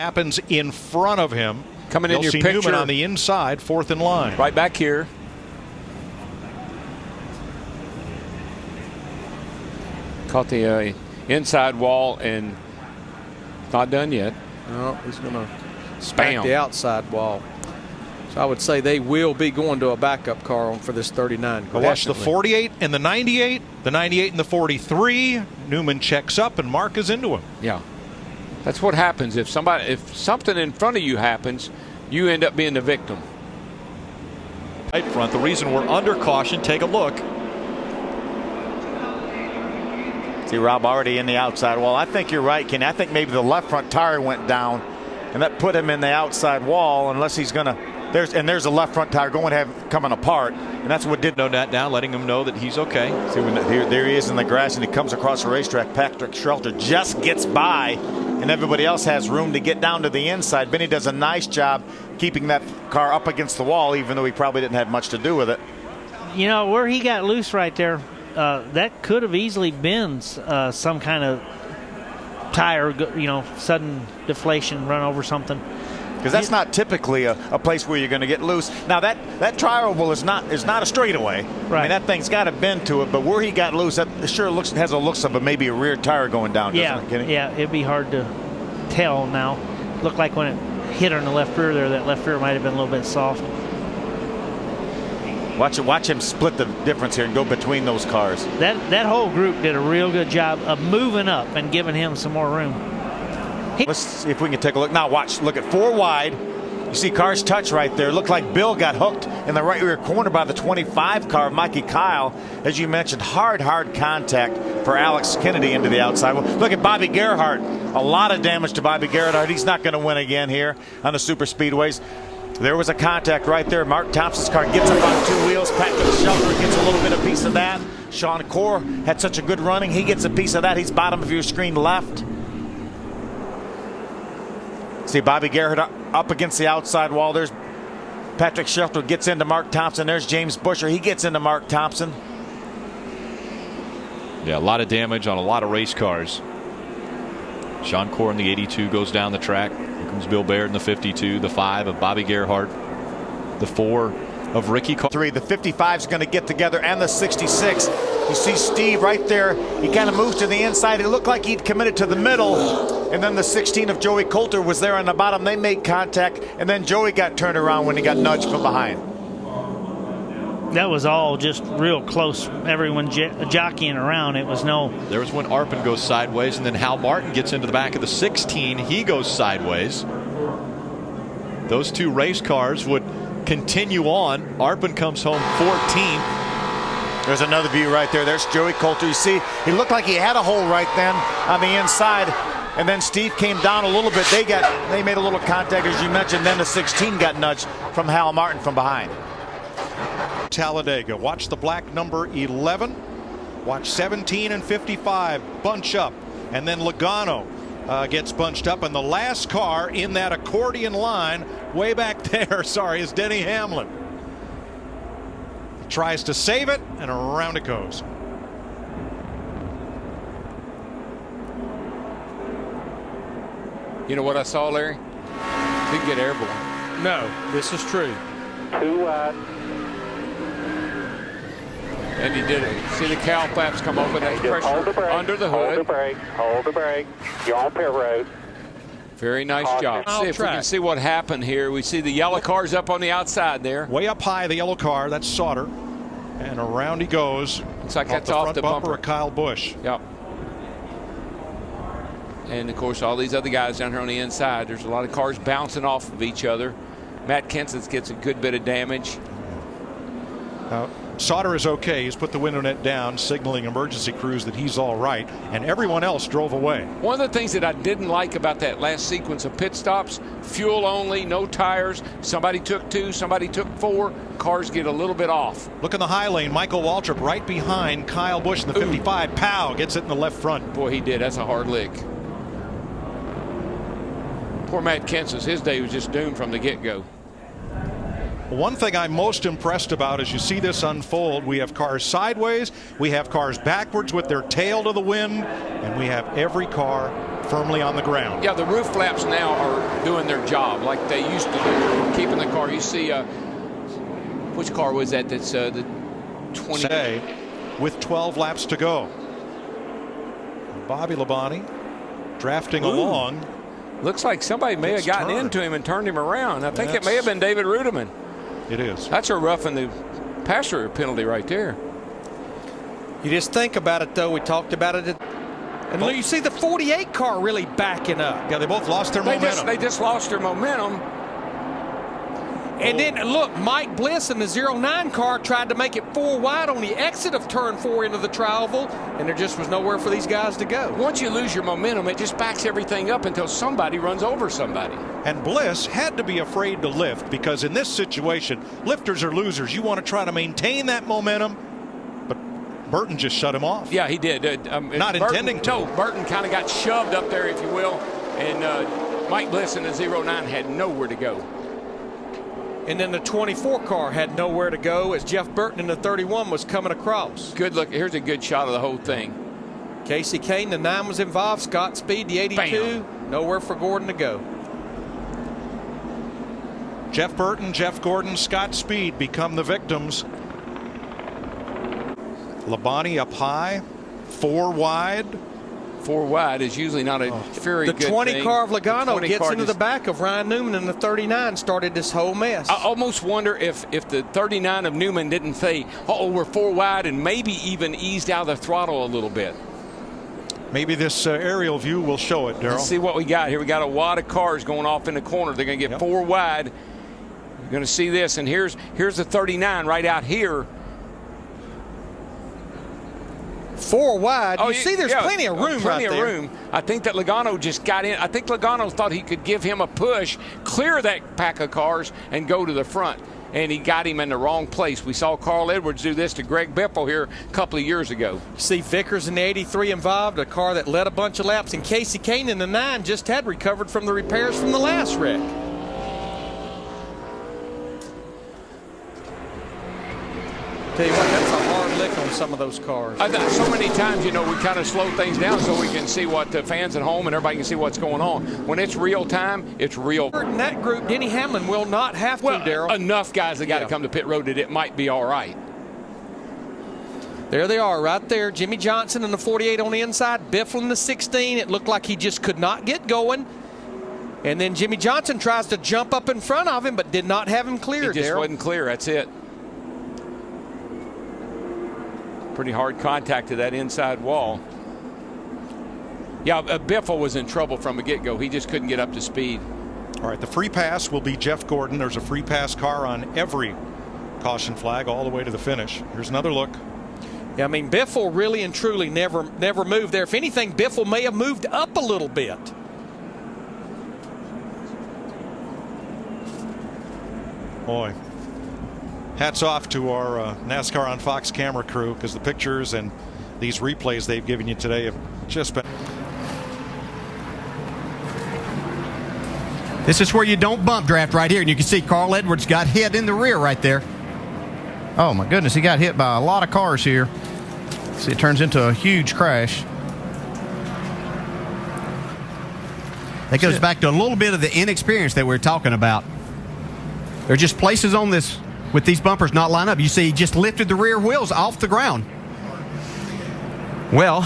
happens in front of him. Coming in your see picture. Newman on the inside, fourth in line. Right back here. Caught the inside wall and not done yet. No, he's going to smack the outside wall. So I would say they will be going to a backup car for this 39. Watch the 48 and the 98, the 98 and the 43. Newman checks up and Mark is into him. Yeah, that's what happens if something in front of you happens, you end up being the victim. Right front. The reason we're under caution. Take a look. See Rob already in the outside wall. I think you're right, Kenny. I think maybe the left front tire went down, and that put him in the outside wall. Unless he's gonna. There's a left front tire coming apart, and that's what did. Note that down, letting him know that he's okay. See, there he is in the grass, and he comes across the racetrack. Patrick Shelter just gets by, and everybody else has room to get down to the inside. Benny does a nice job keeping that car up against the wall, even though he probably didn't have much to do with it. You know, where he got loose right there, that could have easily been some kind of tire, sudden deflation, run over something. Because that's not typically a place where you're going to get loose. Now that tri-oval is not a straightaway. Right. I mean, that thing's got a bend to it, but where he got loose, that sure has a looks of maybe a rear tire going down. Doesn't it, Kenny? Yeah, it'd be hard to tell now. Looked like when it hit on the left rear there, that left rear might have been a little bit soft. Watch him split the difference here and go between those cars. That whole group did a real good job of moving up and giving him some more room. Let's see if we can take a look. Now look at 4 wide. You see cars touch right there. Looked like Bill got hooked in the right rear corner by the 25 car, Mikey Kyle. As you mentioned, hard contact for Alex Kennedy into the outside. Well, look at Bobby Gerhardt. A lot of damage to Bobby Gerhardt. He's not going to win again here on the super speedways. There was a contact right there. Mark Thompson's car gets up on 2 wheels. Patrick Shelter gets a little bit of piece of that. Sean Core had such a good running. He gets a piece of that. He's bottom of your screen left. See Bobby Gerhardt up against the outside wall. There's Patrick Shelter gets into Mark Thompson. There's James Busher. He gets into Mark Thompson. Yeah, a lot of damage on a lot of race cars. Sean Core in the 82 goes down the track. Here comes Bill Baird in the 52. The 5 of Bobby Gerhardt. The 4 of Ricky Carr. 3. The 55 is going to get together, and the 66. You see Steve right there. He kind of moves to the inside. It looked like he'd committed to the middle. And then the 16 of Joey Coulter was there on the bottom. They made contact, and then Joey got turned around when he got nudged from behind. That was all just real close. Everyone jockeying around. It was no. There was when Arpin goes sideways, and then Hal Martin gets into the back of the 16. He goes sideways. Those 2 race cars would continue on. Arpin comes home 14th. There's another view right there. There's Joey Coulter. You see, he looked like he had a hole right then on the inside. And then Steve came down a little bit. They made a little contact, as you mentioned. Then the 16 got nudged from Hal Martin from behind. Talladega. Watch the black number 11. Watch 17 and 55 bunch up. And then Logano gets bunched up. And the last car in that accordion line way back there, is Denny Hamlin. Tries to save it, and around it goes. You know what I saw, Larry? Didn't get airborne. No, this is true. 2 wide. And he did it. See the cowl flaps come open. That's Just hold the pressure brake. under the Hold the hood. brake. Hold the brake. You're on pit road. Very nice job. See if we can see what happened here. We see the yellow cars up on the outside there. Way up high, the yellow car. That's Sauter. And around he goes. Looks like off that's the off front the bumper bumper of Kyle Busch. Yep. And, of course, all these other guys down here on the inside. There's a lot of cars bouncing off of each other. Matt Kenseth gets a good bit of damage. Sauter is okay. He's put the window net down, signaling emergency crews that he's all right. And everyone else drove away. One of the things that I didn't like about that last sequence of pit stops, fuel only, no tires. Somebody took 2, somebody took 4. Cars get a little bit off. Look in the high lane. Michael Waltrip right behind Kyle Busch in the 55. Pow, gets it in the left front. Boy, he did. That's a hard lick. Poor Matt Kenseth, his day was just doomed from the get-go. One thing I'm most impressed about as you see this unfold, we have cars sideways, we have cars backwards with their tail to the wind, and we have every car firmly on the ground. Yeah, the roof flaps now are doing their job like they used to do, keeping the car. You see, which car was that? That's the 20. Today, with 12 laps to go. Bobby Labonte drafting along. Looks like somebody may have gotten into him and turned him around. I think it may have been David Rudiman. It is. That's a roughing the passer penalty right there. You just think about it, though. We talked about it. And look, you see the 48 car really backing up. Yeah, they both lost their momentum. They just lost their momentum. And then, look, Mike Bliss in the 09 car tried to make it 4 wide on the exit of turn 4 into the tri-oval, and there just was nowhere for these guys to go. Once you lose your momentum, it just backs everything up until somebody runs over somebody. And Bliss had to be afraid to lift because in this situation, lifters are losers. You want to try to maintain that momentum, but Burton just shut him off. Yeah, he did. Not intending to. No, Burton kind of got shoved up there, if you will, and Mike Bliss in the 09 had nowhere to go. And then the 24 car had nowhere to go as Jeff Burton in the 31 was coming across. Good look. Here's a good shot of the whole thing. Casey Kane, the 9 was involved. Scott Speed, the 82. Bam. Nowhere for Gordon to go. Jeff Burton, Jeff Gordon, Scott Speed become the victims. Labonte up high, 4 wide. 4 wide is usually not a very good thing. The 20 car of Logano gets into just the back of Ryan Newman, and the 39 started this whole mess. I almost wonder if the 39 of Newman didn't say, oh, we're 4 wide, and maybe even eased out the throttle a little bit. Maybe this aerial view will show it, Darrell. Let's see what we got here. We got a wad of cars going off in the corner. They're going to get 4 wide. You're going to see this, and here's the 39 right out here. 4 wide. Oh, you see there's plenty of room plenty right of there. room. I think that Logano just got in. I think Logano thought he could give him a push, clear that pack of cars, and go to the front. And he got him in the wrong place. We saw Carl Edwards do this to Greg Biffle here a couple of years ago. See Vickers in the 83 involved, a car that led a bunch of laps, and Casey Kane in the 9 just had recovered from the repairs from the last wreck. Tell you what, that's a hard lick on some of those cars. So many times, you know, we kind of slow things down so we can see what the fans at home and everybody can see what's going on. When it's real time, it's real. In that group, Denny Hamlin will not have to, Darrell. Enough guys that got to come to pit road that it might be all right. There they are right there. Jimmy Johnson in the 48 on the inside. Biffle in the 16. It looked like he just could not get going. And then Jimmy Johnson tries to jump up in front of him, but did not have him clear, He just wasn't clear. That's it. Pretty hard contact to that inside wall. Yeah, Biffle was in trouble from the get-go. He just couldn't get up to speed. All right, the free pass will be Jeff Gordon. There's a free pass car on every caution flag all the way to the finish. Here's another look. Yeah, I mean, Biffle really and truly never moved there. If anything, Biffle may have moved up a little bit. Boy, hats off to our NASCAR on Fox camera crew, because the pictures and these replays they've given you today have just been. This is where you don't bump draft right here, and you can see Carl Edwards got hit in the rear right there. Oh my goodness, he got hit by a lot of cars here. See, it turns into a huge crash. That goes back to a little bit of the inexperience that we're talking about. There are just places on this with these bumpers not line up. You see, he just lifted the rear wheels off the ground. Well,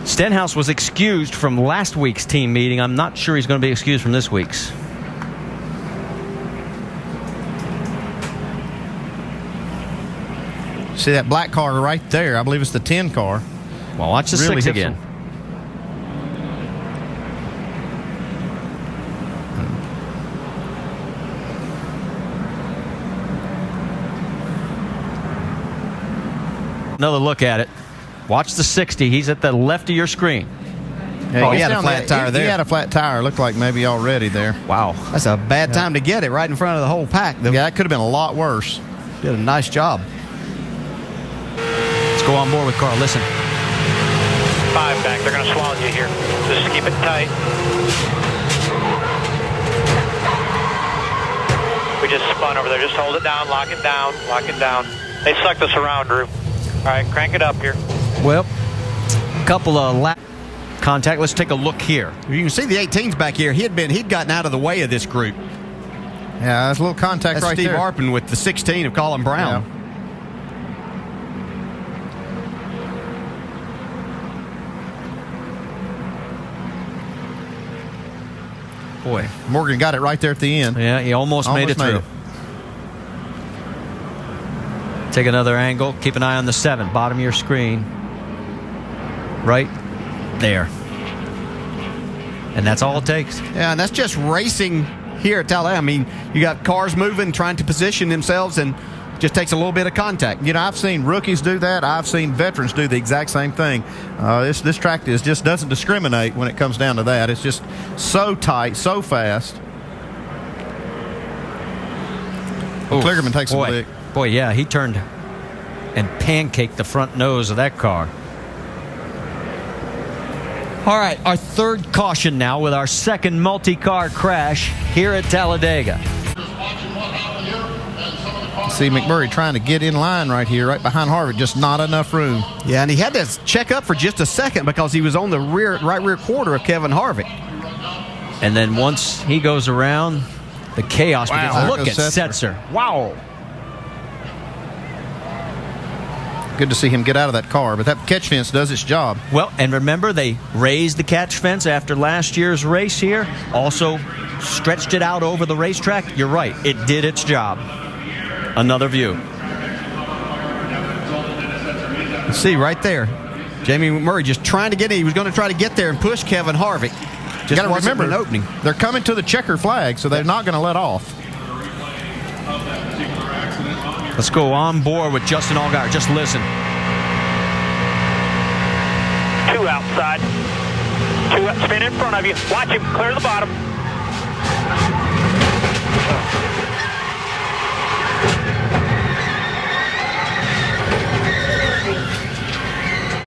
Stenhouse was excused from last week's team meeting. I'm not sure he's going to be excused from this week's. See that black car right there? I believe it's the 10 car. Well, watch the Really 6 again. Another look at it. Watch the 60. He's at the left of your screen. Yeah, he had a flat tire there. He had a flat tire. Looked like maybe already there. Wow. That's a bad time to get it right in front of the whole pack. Yeah, that could have been a lot worse. Did a nice job. Let's go on board with Carl. Listen. 5 back. They're going to swallow you here. Just keep it tight. We just spun over there. Just hold it down. Lock it down. Lock it down. They sucked us around, Drew. All right, crank it up here. Well, a couple of lap contact. Let's take a look here. You can see the 18's back here. He'd gotten out of the way of this group. Yeah, there's a little contact That's right Steve there. Arpin with the 16 of Colin Brown. Yeah. Boy, Morgan got it right there at the end. Yeah, he almost made it through. Take another angle. Keep an eye on the 7, bottom of your screen. Right there. And that's all it takes. Yeah, and that's just racing here at Talladega. I mean, you got cars moving, trying to position themselves, and just takes a little bit of contact. You know, I've seen rookies do that. I've seen veterans do the exact same thing. This track just doesn't discriminate when it comes down to that. It's just so tight, so fast. Kligerman takes a lick. Boy, yeah, he turned and pancaked the front nose of that car. All right, our third caution now with our second multi-car crash here at Talladega. See McMurray trying to get in line right here, right behind Harvick. Just not enough room. Yeah, and he had to check up for just a second because he was on the right rear quarter of Kevin Harvick. And then once he goes around, the chaos begins. There Look at goes Setzer. Wow. Good to see him get out of that car, but that catch fence does its job. Well, and remember, they raised the catch fence after last year's race here. Also stretched it out over the racetrack. You're right. It did its job. Another view. See right there, Jamie McMurray just trying to get in. He was going to try to get there and push Kevin Harvick. You got to remember, an opening. They're coming to the checker flag, so they're not going to let off. Let's go on board with Justin Allgaier. Just listen. 2 outside. 2 up, spin in front of you. Watch him clear the bottom.